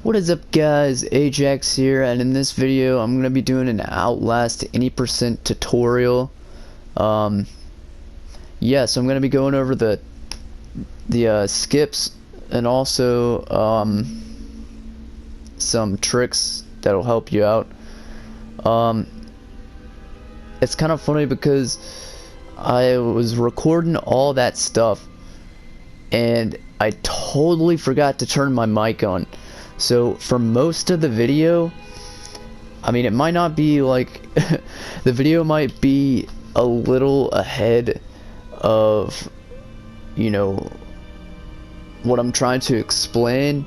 What is up, guys? Ajax here, and in this video I'm gonna be doing an Outlast Any percent tutorial. Yeah, so I'm gonna be going over the skips and also some tricks that'll help you out. It's kind of funny because I was recording all that stuff and I totally forgot to turn my mic on. So for most of the video, I mean, it might not be like the video might be a little ahead of, you know, what I'm trying to explain,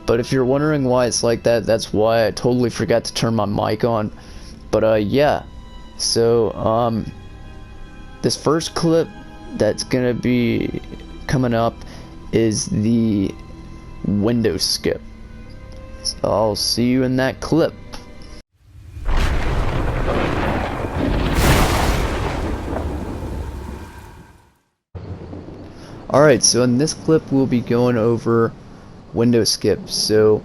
but if you're wondering why it's like that, that's why I totally forgot to turn my mic on. But yeah, so this first clip that's gonna be coming up is the window skip. So I'll see you in that clip. Alright, so in this clip we'll be going over window skip. So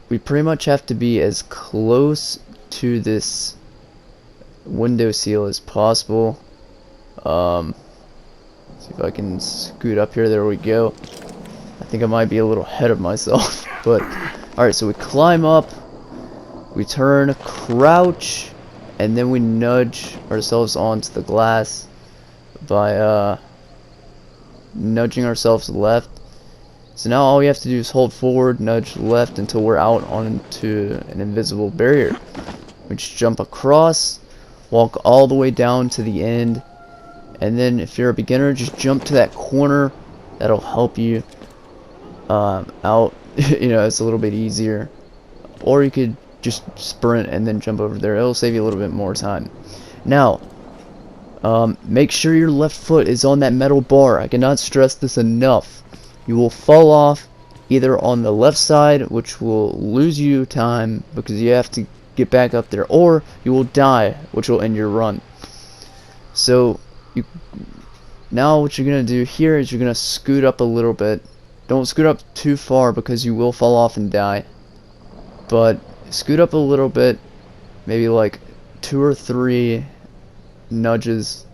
we pretty much have to be as close to this window seal as possible. See if I can scoot up here. There we go. I think I might be a little ahead of myself. But alright, so we climb up, we turn, crouch, and then we nudge ourselves onto the glass by nudging ourselves left. So now all we have to do is hold forward, nudge left until we're out onto an invisible barrier. We just jump across, walk all the way down to the end, and then if you're a beginner, just jump to that corner. That'll help you out. You know, it's a little bit easier. Or you could just sprint and then jump over there. It'll save you a little bit more time. Now, make sure your left foot is on that metal bar. I cannot stress this enough. You will fall off either on the left side, which will lose you time because you have to get back up there, or you will die, which will end your run. So now what you're gonna do here is you're gonna scoot up a little bit. Don't scoot up too far because you will fall off and die, but scoot up a little bit, maybe like 2 or 3 nudges,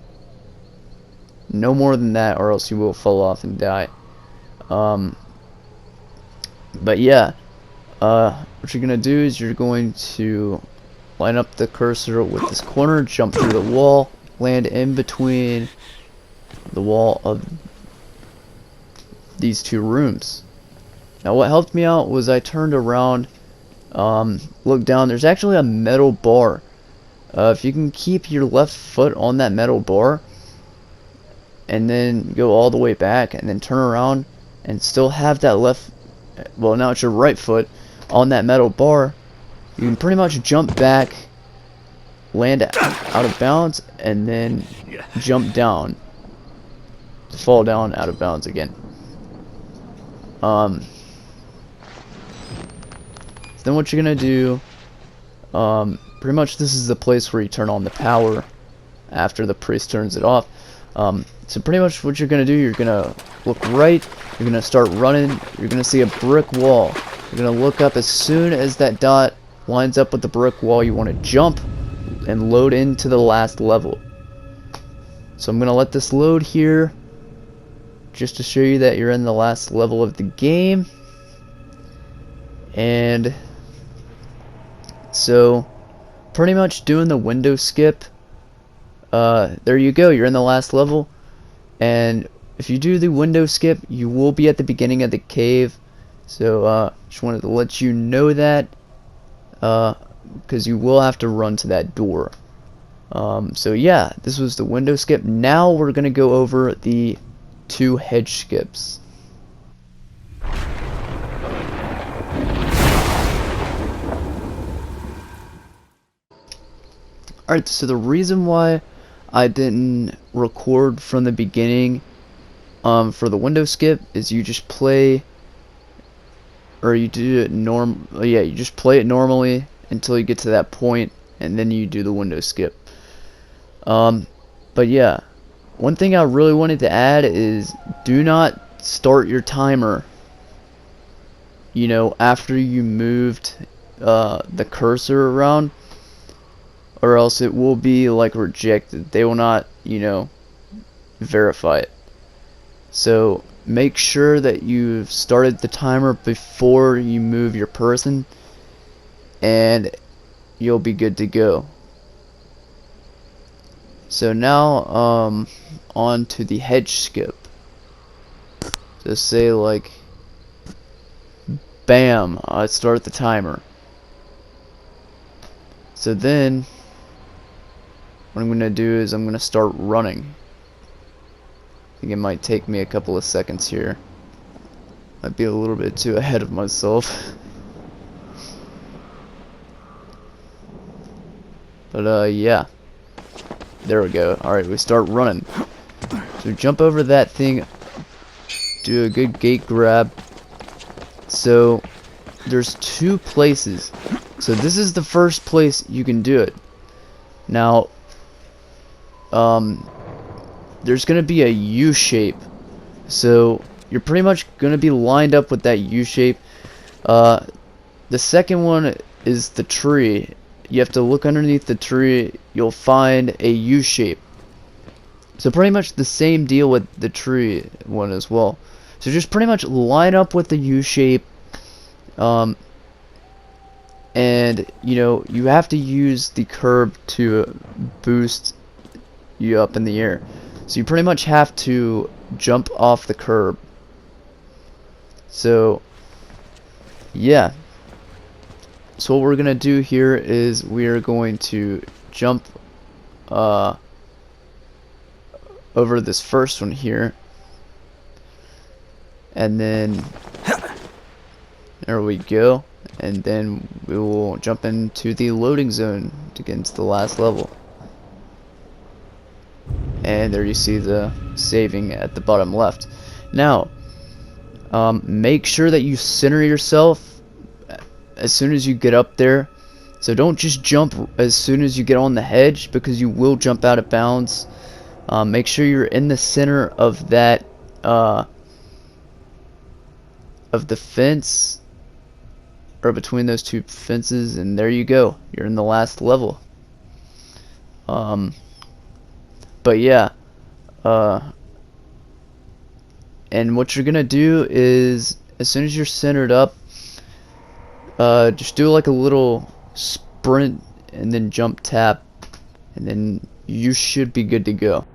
no more than that, or else you will fall off and die. But yeah, what you're gonna do is you're going to line up the cursor with this corner, jump through the wall, land in between the wall of these 2 rooms. Now what helped me out was I turned around, looked down. There's actually a metal bar. If you can keep your left foot on that metal bar and then go all the way back and then turn around and still have that left, well, now it's your right foot on that metal bar, you can pretty much jump back, land out of bounds, and then jump down to fall down out of bounds again. Then what you're gonna do, pretty much this is the place where you turn on the power after the priest turns it off. So pretty much what you're gonna do, you're gonna look right, you're gonna start running, you're gonna see a brick wall. You're gonna look up as soon as that dot lines up with the brick wall. You want to jump and load into the last level. So I'm gonna let this load here just to show you that you're in the last level of the game. And so pretty much doing the window skip, there you go, you're in the last level. And if you do the window skip, you will be at the beginning of the cave. So just wanted to let you know that, because you will have to run to that door. So yeah, this was the window skip. Now we're gonna go over the 2 hedge skips. Alright, so the reason why I didn't record from the beginning for the window skip is you just play, or you do it you just play it normally until you get to that point, and then you do the window skip. But yeah, one thing I really wanted to add is do not start your timer. you know, after you moved the cursor around, or else it will be like rejected. They will not, you know, verify it. So make sure that you've started the timer before you move your person, and you'll be good to go. So now on to the hedge skip. Just say like bam, start the timer. So then what I'm gonna do is I'm gonna start running. I think it might take me a couple of seconds here. Might be a little bit too ahead of myself. But yeah. There we go. Alright, we start running. So jump over that thing. Do a good gate grab. So there's two places. So this is the first place you can do it. Now there's gonna be a U shape. So you're pretty much gonna be lined up with that U shape. The second one is the tree. You have to look underneath the tree. You'll find a U shape. So pretty much the same deal with the tree one as well. So just pretty much line up with the U shape. And you know, you have to use the curb to boost you up in the air. So you pretty much have to jump off the curb. So yeah. So what we're gonna do here is we are going to jump over this first one here, and then there we go, and then we will jump into the loading zone to get into the last level. And there you see the saving at the bottom left. Now make sure that you center yourself as soon as you get up there. So don't just jump as soon as you get on the hedge, because you will jump out of bounds. Make sure you're in the center of that of the fence, or between those two fences, and there you go, you're in the last level. But yeah, and what you're gonna do is, as soon as you're centered up, just do like a little sprint and then jump tap, and then you should be good to go.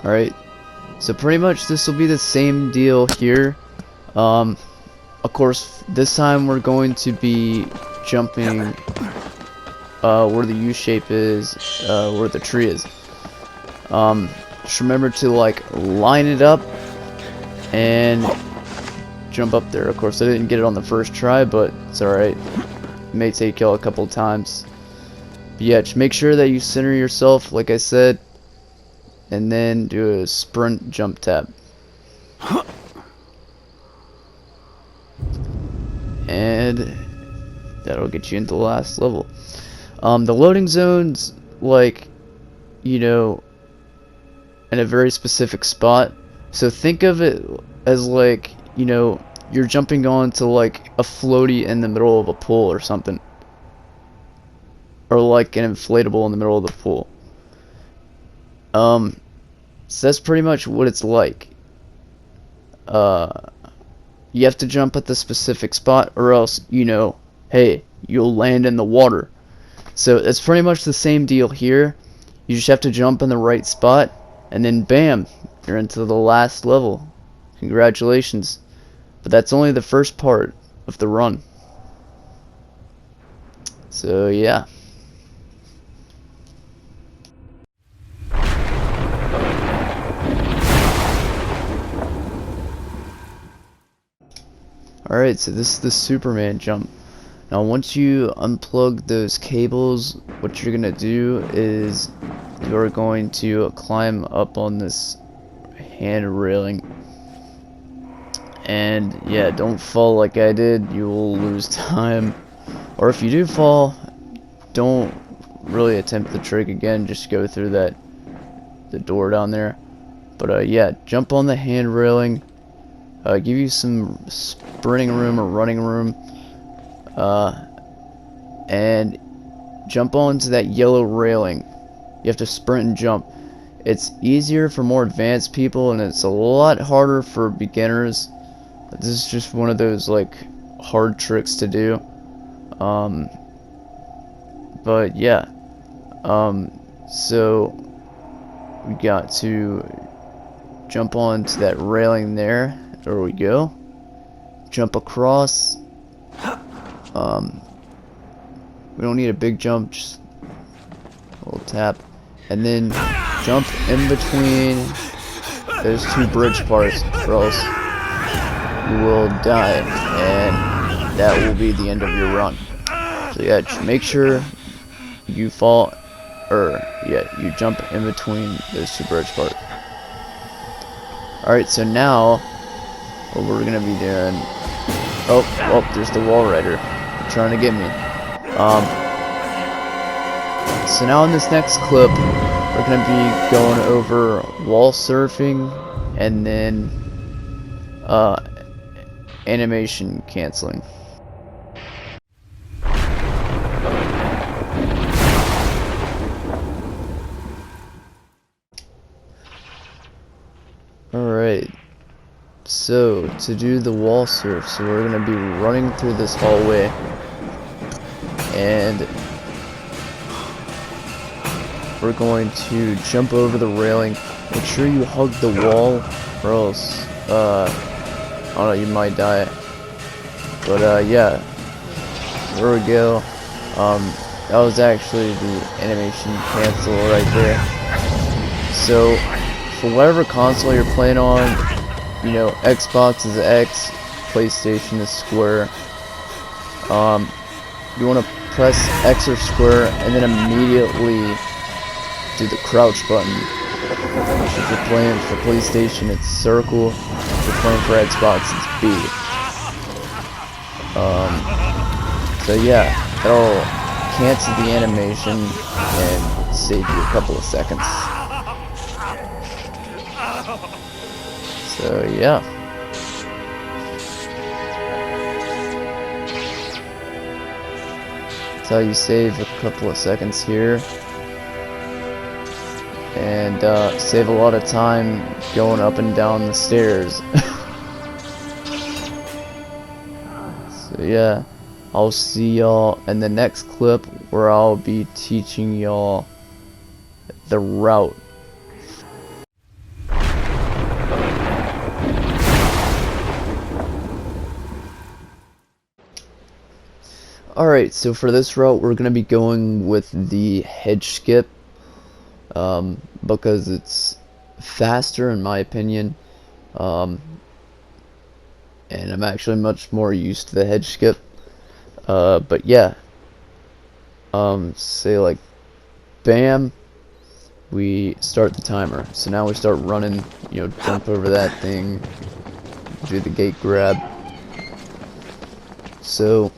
Alright, so pretty much this will be the same deal here. Of course, this time we're going to be jumping where the U shape is, where the tree is. Just remember to like line it up and jump up there. Of course, I didn't get it on the first try, but it's alright. It may take y'all a couple times. But yeah, just make sure that you center yourself, like I said, and then do a sprint jump tap. And that'll get you into the last level. The loading zone's like, you know, in a very specific spot. So think of it as like, you know, you're jumping onto like a floaty in the middle of a pool or something, or like an inflatable in the middle of the pool. So that's pretty much what it's like. You have to jump at the specific spot, or else, you know, hey, you'll land in the water. So it's pretty much the same deal here. You just have to jump in the right spot, and then bam, you're into the last level. Congratulations. But that's only the first part of the run. So yeah. Alright, so this is the Superman jump. Now once you unplug those cables, what you're gonna do is you're going to climb up on this hand railing. And yeah, don't fall like I did, you will lose time. Or if you do fall, don't really attempt the trick again, just go through the door down there. But yeah, jump on the hand railing. give you some sprinting room or running room, and jump onto that yellow railing. You have to sprint and jump. It's easier for more advanced people, and it's a lot harder for beginners. This is just one of those like hard tricks to do. But yeah, so we got to jump onto that railing there. There we go. Jump across. We don't need a big jump, just a little tap, and then jump in between those two bridge parts, or else you will die, and that will be the end of your run. So yeah, just make sure you fall, or yeah, you jump in between those two bridge parts. Alright, so now what we're gonna be doing, oh, there's the wall rider trying to get me. So now in this next clip, we're going to be going over wall surfing and then animation canceling. Alright, so to do the wall surf, so we're going to be running through this hallway, and we're going to jump over the railing. Make sure you hug the wall, or else, I don't know, you might die. But yeah, there we go. That was actually the animation cancel right there. So, for whatever console you're playing on, you know, Xbox is X, PlayStation is square. You want to press X or square and then immediately do the crouch button. If you're playing for PlayStation, it's circle. If you're playing for Xbox, it's B. So yeah, that'll cancel the animation and save you a couple of seconds. So yeah. That's how you save a couple of seconds here. And save a lot of time going up and down the stairs. So yeah, I'll see y'all in the next clip where I'll be teaching y'all the route. Alright, so for this route we're going to be going with the hedge skip. Because it's faster in my opinion, and I'm actually much more used to the hedge skip. But yeah, say like bam, we start the timer. So now we start running, you know, jump over that thing, do the gate grab. So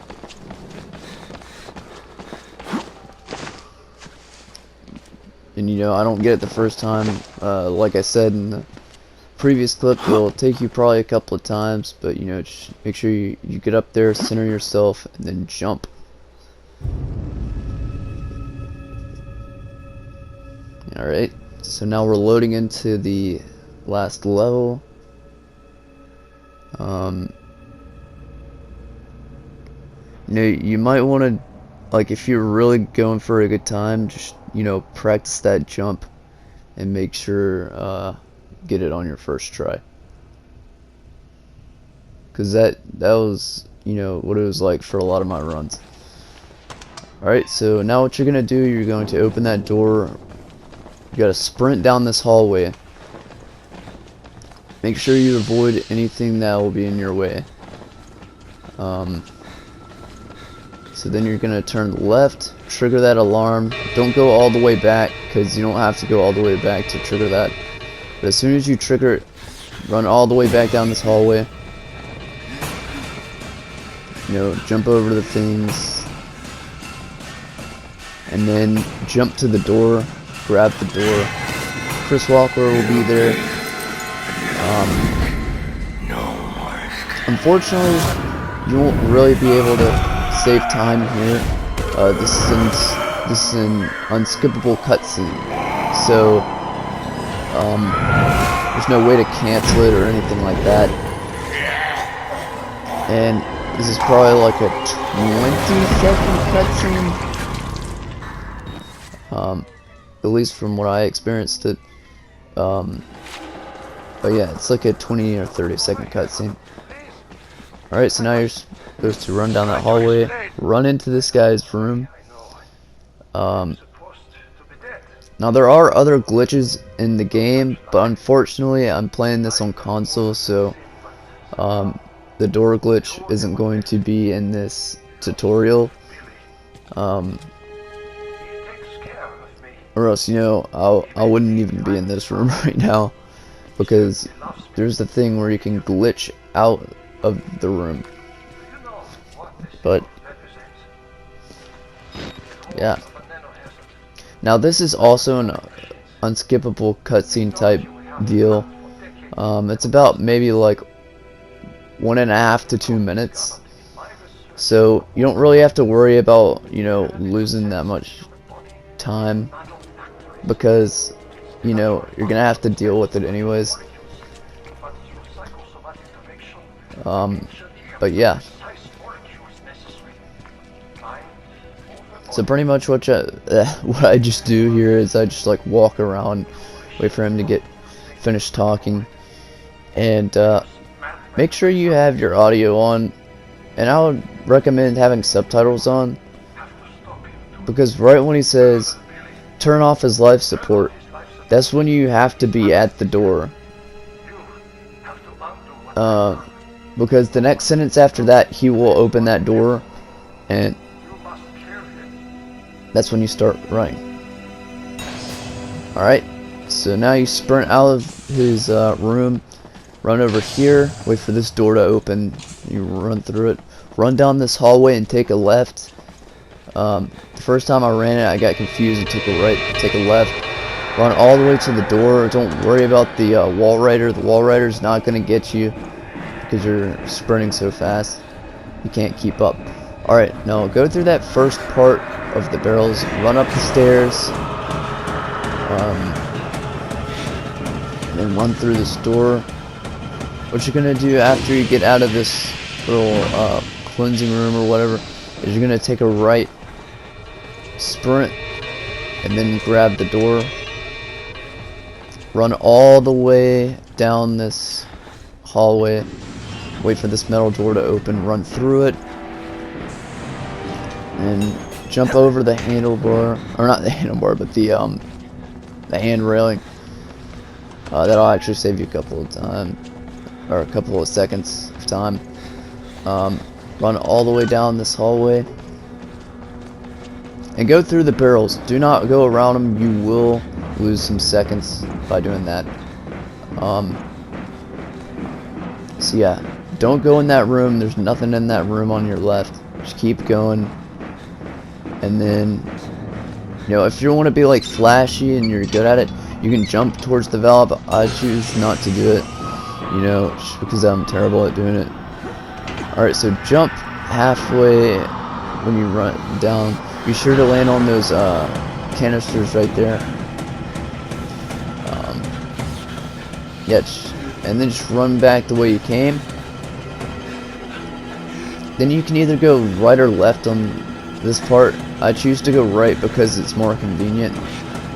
and you know, I don't get it the first time. Like I said in the previous clip, it'll take you probably a couple of times, but you know, just make sure you get up there, center yourself, and then jump. Alright, so now we're loading into the last level. You know, you might want to, like, if you're really going for a good time, just, you know, practice that jump and make sure get it on your first try, because that was, you know, what it was like for a lot of my runs. Alright, so now what you're gonna do, you're going to open that door. You gotta sprint down this hallway. Make sure you avoid anything that will be in your way. So then you're gonna turn left, trigger that alarm. Don't go all the way back, because you don't have to go all the way back to trigger that. But as soon as you trigger it, run all the way back down this hallway. You know, jump over the things, and then jump to the door, grab the door. Chris Walker will be there. Unfortunately, you won't really be able to save time here. This is an unskippable cutscene, so there's no way to cancel it or anything like that. And this is probably like a 20-second cutscene, at least from what I experienced it. But yeah, it's like a 20 or 30-second cutscene. Alright, so now you're supposed to run down that hallway, run into this guy's room. Now there are other glitches in the game, but unfortunately I'm playing this on console, so the door glitch isn't going to be in this tutorial. Or else, you know, I wouldn't even be in this room right now, because there's the thing where you can glitch out of the room. But yeah. Now this is also an unskippable cutscene type deal. It's about maybe like 1.5 to 2 minutes. So you don't really have to worry about, you know, losing that much time, because, you know, you're gonna have to deal with it anyways. But yeah. So pretty much what I just do here is I just like walk around, wait for him to get finished talking, and make sure you have your audio on, and I would recommend having subtitles on, because right when he says turn off his life support, that's when you have to be at the door, because the next sentence after that he will open that door, and that's when you start running. Alright, so now you sprint out of his room, run over here, wait for this door to open, you run through it, run down this hallway and take a left. The first time I ran it I got confused and took a right, take a left, run all the way to the door. Don't worry about the wall rider. The wall rider's not going to get you because you're sprinting so fast you can't keep up. Alright, now go through that first part of the barrels, run up the stairs, and then run through this door. What you're gonna do after you get out of this little cleansing room or whatever is you're gonna take a right, sprint, and then grab the door, run all the way down this hallway, wait for this metal door to open, run through it, and jump over the handlebar, or not the handlebar, but the hand railing. That'll actually save you a couple of time, or a couple of seconds of time. Run all the way down this hallway, and go through the barrels. Do not go around them. You will lose some seconds by doing that. So yeah, don't go in that room. There's nothing in that room on your left. Just keep going. And then, you know, if you want to be like flashy and you're good at it, you can jump towards the valve. I choose not to do it, you know, just because I'm terrible at doing it. Alright, so jump halfway when you run down. Be sure to land on those canisters right there. Yeah, and then just run back the way you came. Then you can either go right or left on this part. I choose to go right because it's more convenient.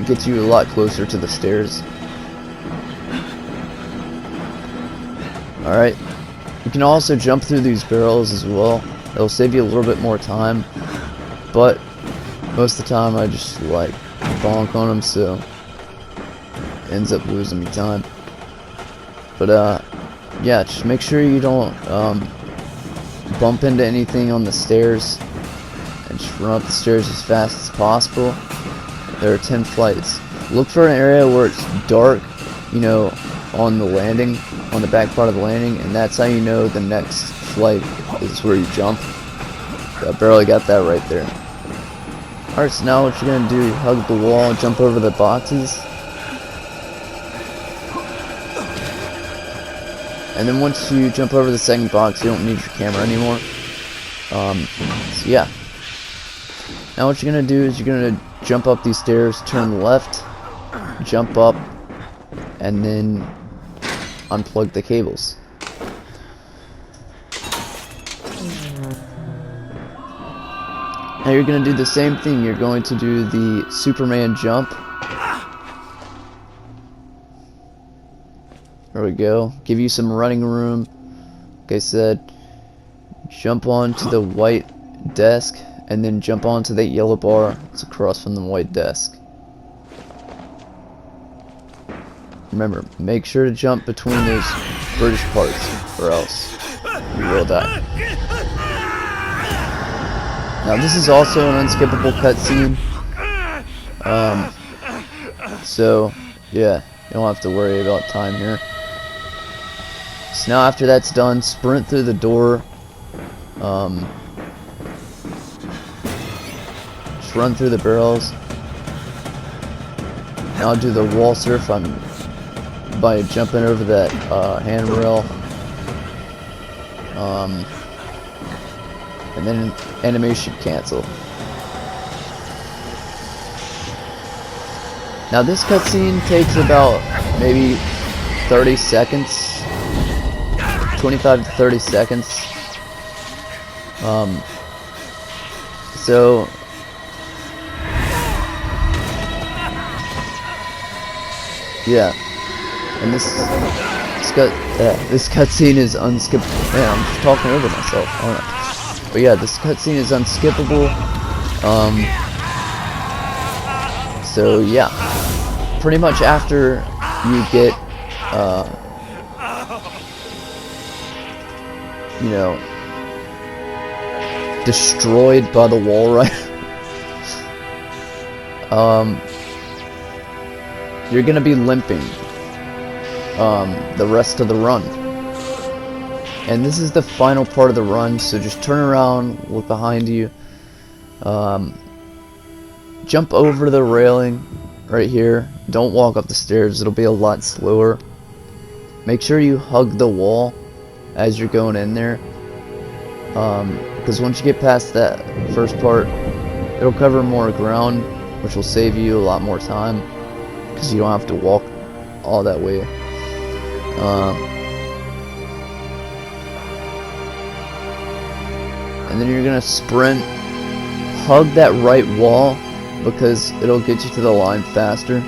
It gets you a lot closer to the stairs. Alright. You can also jump through these barrels as well. It'll save you a little bit more time. But most of the time I just like bonk on them, so it ends up losing me time. But yeah, just make sure you don't bump into anything on the stairs, and just run up the stairs as fast as possible. There are 10 flights. Look for an area where it's dark, you know, on the landing, on the back part of the landing, and that's how you know the next flight is where you jump. I barely got that right there. Alright, so now what you're gonna do, hug the wall, jump over the boxes. And then once you jump over the second box, you don't need your camera anymore. So yeah. Now what you're gonna do is you're gonna jump up these stairs, turn left, jump up, and then unplug the cables. Now you're gonna do the same thing. You're going to do the Superman jump. There we go. Give you some running room. Like I said, jump onto the white desk and then jump onto that yellow bar that's across from the white desk. Remember, make sure to jump between those British parts or else you will die. Now this is also an unskippable cutscene. So yeah, you don't have to worry about time here. So now after that's done, sprint through the door. Just run through the barrels. Now I'll do the wall surf by jumping over that handrail. And then animation cancel. Now this cutscene takes about maybe 30 seconds. 25 to 30 seconds. So yeah, and this cutscene is unskippable. Man, I'm just talking over myself. I don't know. But yeah, this cutscene is unskippable. So yeah, pretty much after you get you know, destroyed by the wall rider, you're gonna be limping the rest of the run. And this is the final part of the run, so just turn around, look behind you, jump over the railing right here. Don't walk up the stairs, it'll be a lot slower. Make sure you hug the wall as you're going in there, because once you get past that first part, it'll cover more ground, which will save you a lot more time, because you don't have to walk all that way. And then you're gonna sprint, hug that right wall, because it'll get you to the line faster.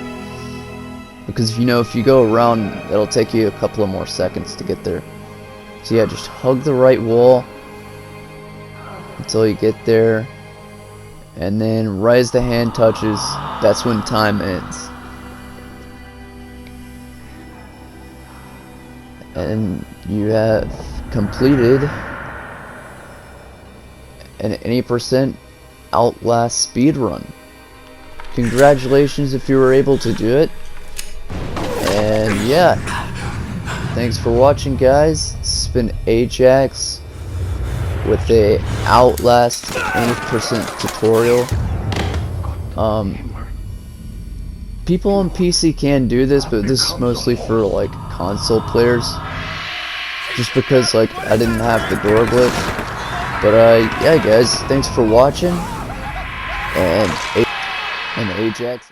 Because you know, if you go around, it'll take you a couple of more seconds to get there. So yeah, just hug the right wall until you get there, and then right as the hand touches, that's when time ends. And you have completed an 80% Outlast speedrun. Congratulations if you were able to do it. And yeah, thanks for watching, guys. It's been Ajax with a Outlast 80% tutorial. People on PC can do this, but this is mostly for like console players. Just because like I didn't have the door glitch. But yeah, guys, thanks for watching. And Ajax.